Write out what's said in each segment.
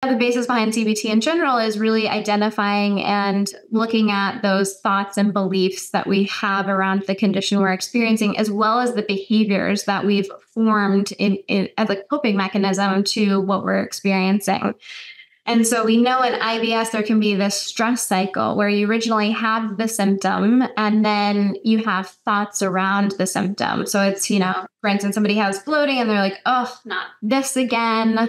The basis behind CBT in general is really identifying and looking at those thoughts and beliefs that we have around the condition we're experiencing, as well as the behaviors that we've formed as a coping mechanism to what we're experiencing. And so we know in IBS, there can be this stress cycle where you originally have the symptom and then you have thoughts around the symptom. So it's, for instance, somebody has bloating and they're like, oh, not this again.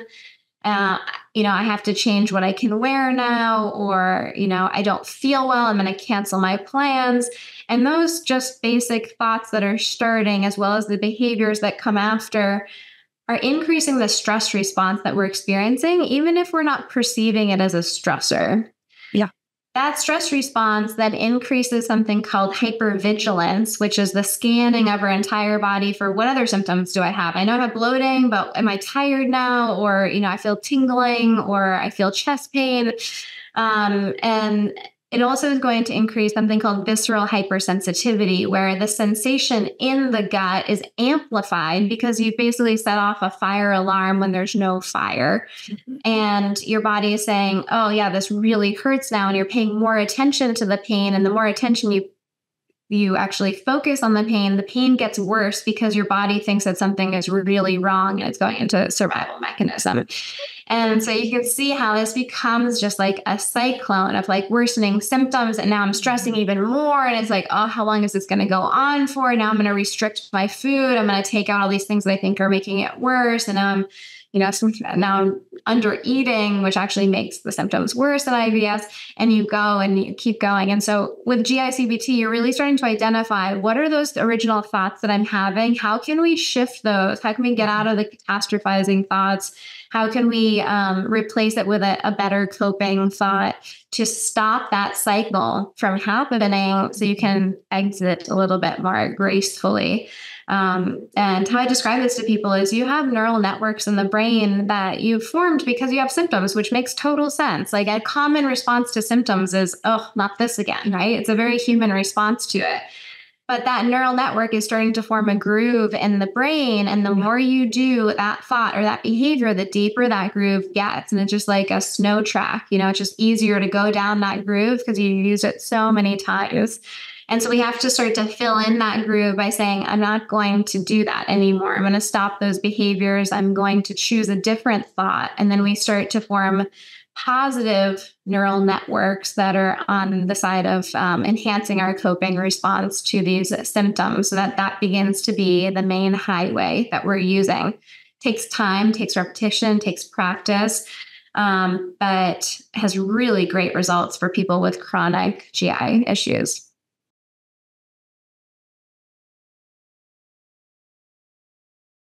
I have to change what I can wear now, or, I don't feel well. I'm going to cancel my plans. And those just basic thoughts that are starting, as well as the behaviors that come after, are increasing the stress response that we're experiencing, even if we're not perceiving it as a stressor. Yeah. That stress response then increases something called hypervigilance, which is the scanning of our entire body for what other symptoms do I have? I know I have bloating, but am I tired now? Or, I feel tingling, or I feel chest pain. And it also is going to increase something called visceral hypersensitivity, where the sensation in the gut is amplified because you basically set off a fire alarm when there's no fire. Mm-hmm. And your body is saying, oh yeah, this really hurts now. And you're paying more attention to the pain. And the more attention you actually focus on the pain gets worse because your body thinks that something is really wrong and it's going into a survival mechanism. And so you can see how this becomes just like a cyclone of like worsening symptoms. And now I'm stressing even more. And it's like, oh, how long is this going to go on for? Now I'm going to restrict my food. I'm going to take out all these things that I think are making it worse. And now I'm under eating, which actually makes the symptoms worse in IBS. And you go and you keep going. And so with GI-CBT, you're really starting to identify what are those original thoughts that I'm having? How can we shift those? How can we get out of the catastrophizing thoughts? How can we replace it with a better coping thought to stop that cycle from happening so you can exit a little bit more gracefully? And how I describe this to people is you have neural networks in the brain that you've formed because you have symptoms, which makes total sense. Like a common response to symptoms is, oh, not this again, right? It's a very human response to it. But that neural network is starting to form a groove in the brain. And the more you do that thought or that behavior, the deeper that groove gets. And it's just like a snow track, it's just easier to go down that groove because you use it so many times. And so we have to start to fill in that groove by saying, I'm not going to do that anymore. I'm going to stop those behaviors. I'm going to choose a different thought. And then we start to form positive neural networks that are on the side of enhancing our coping response to these symptoms so that begins to be the main highway that we're using. Takes time, takes repetition, takes practice, but has really great results for people with chronic GI issues.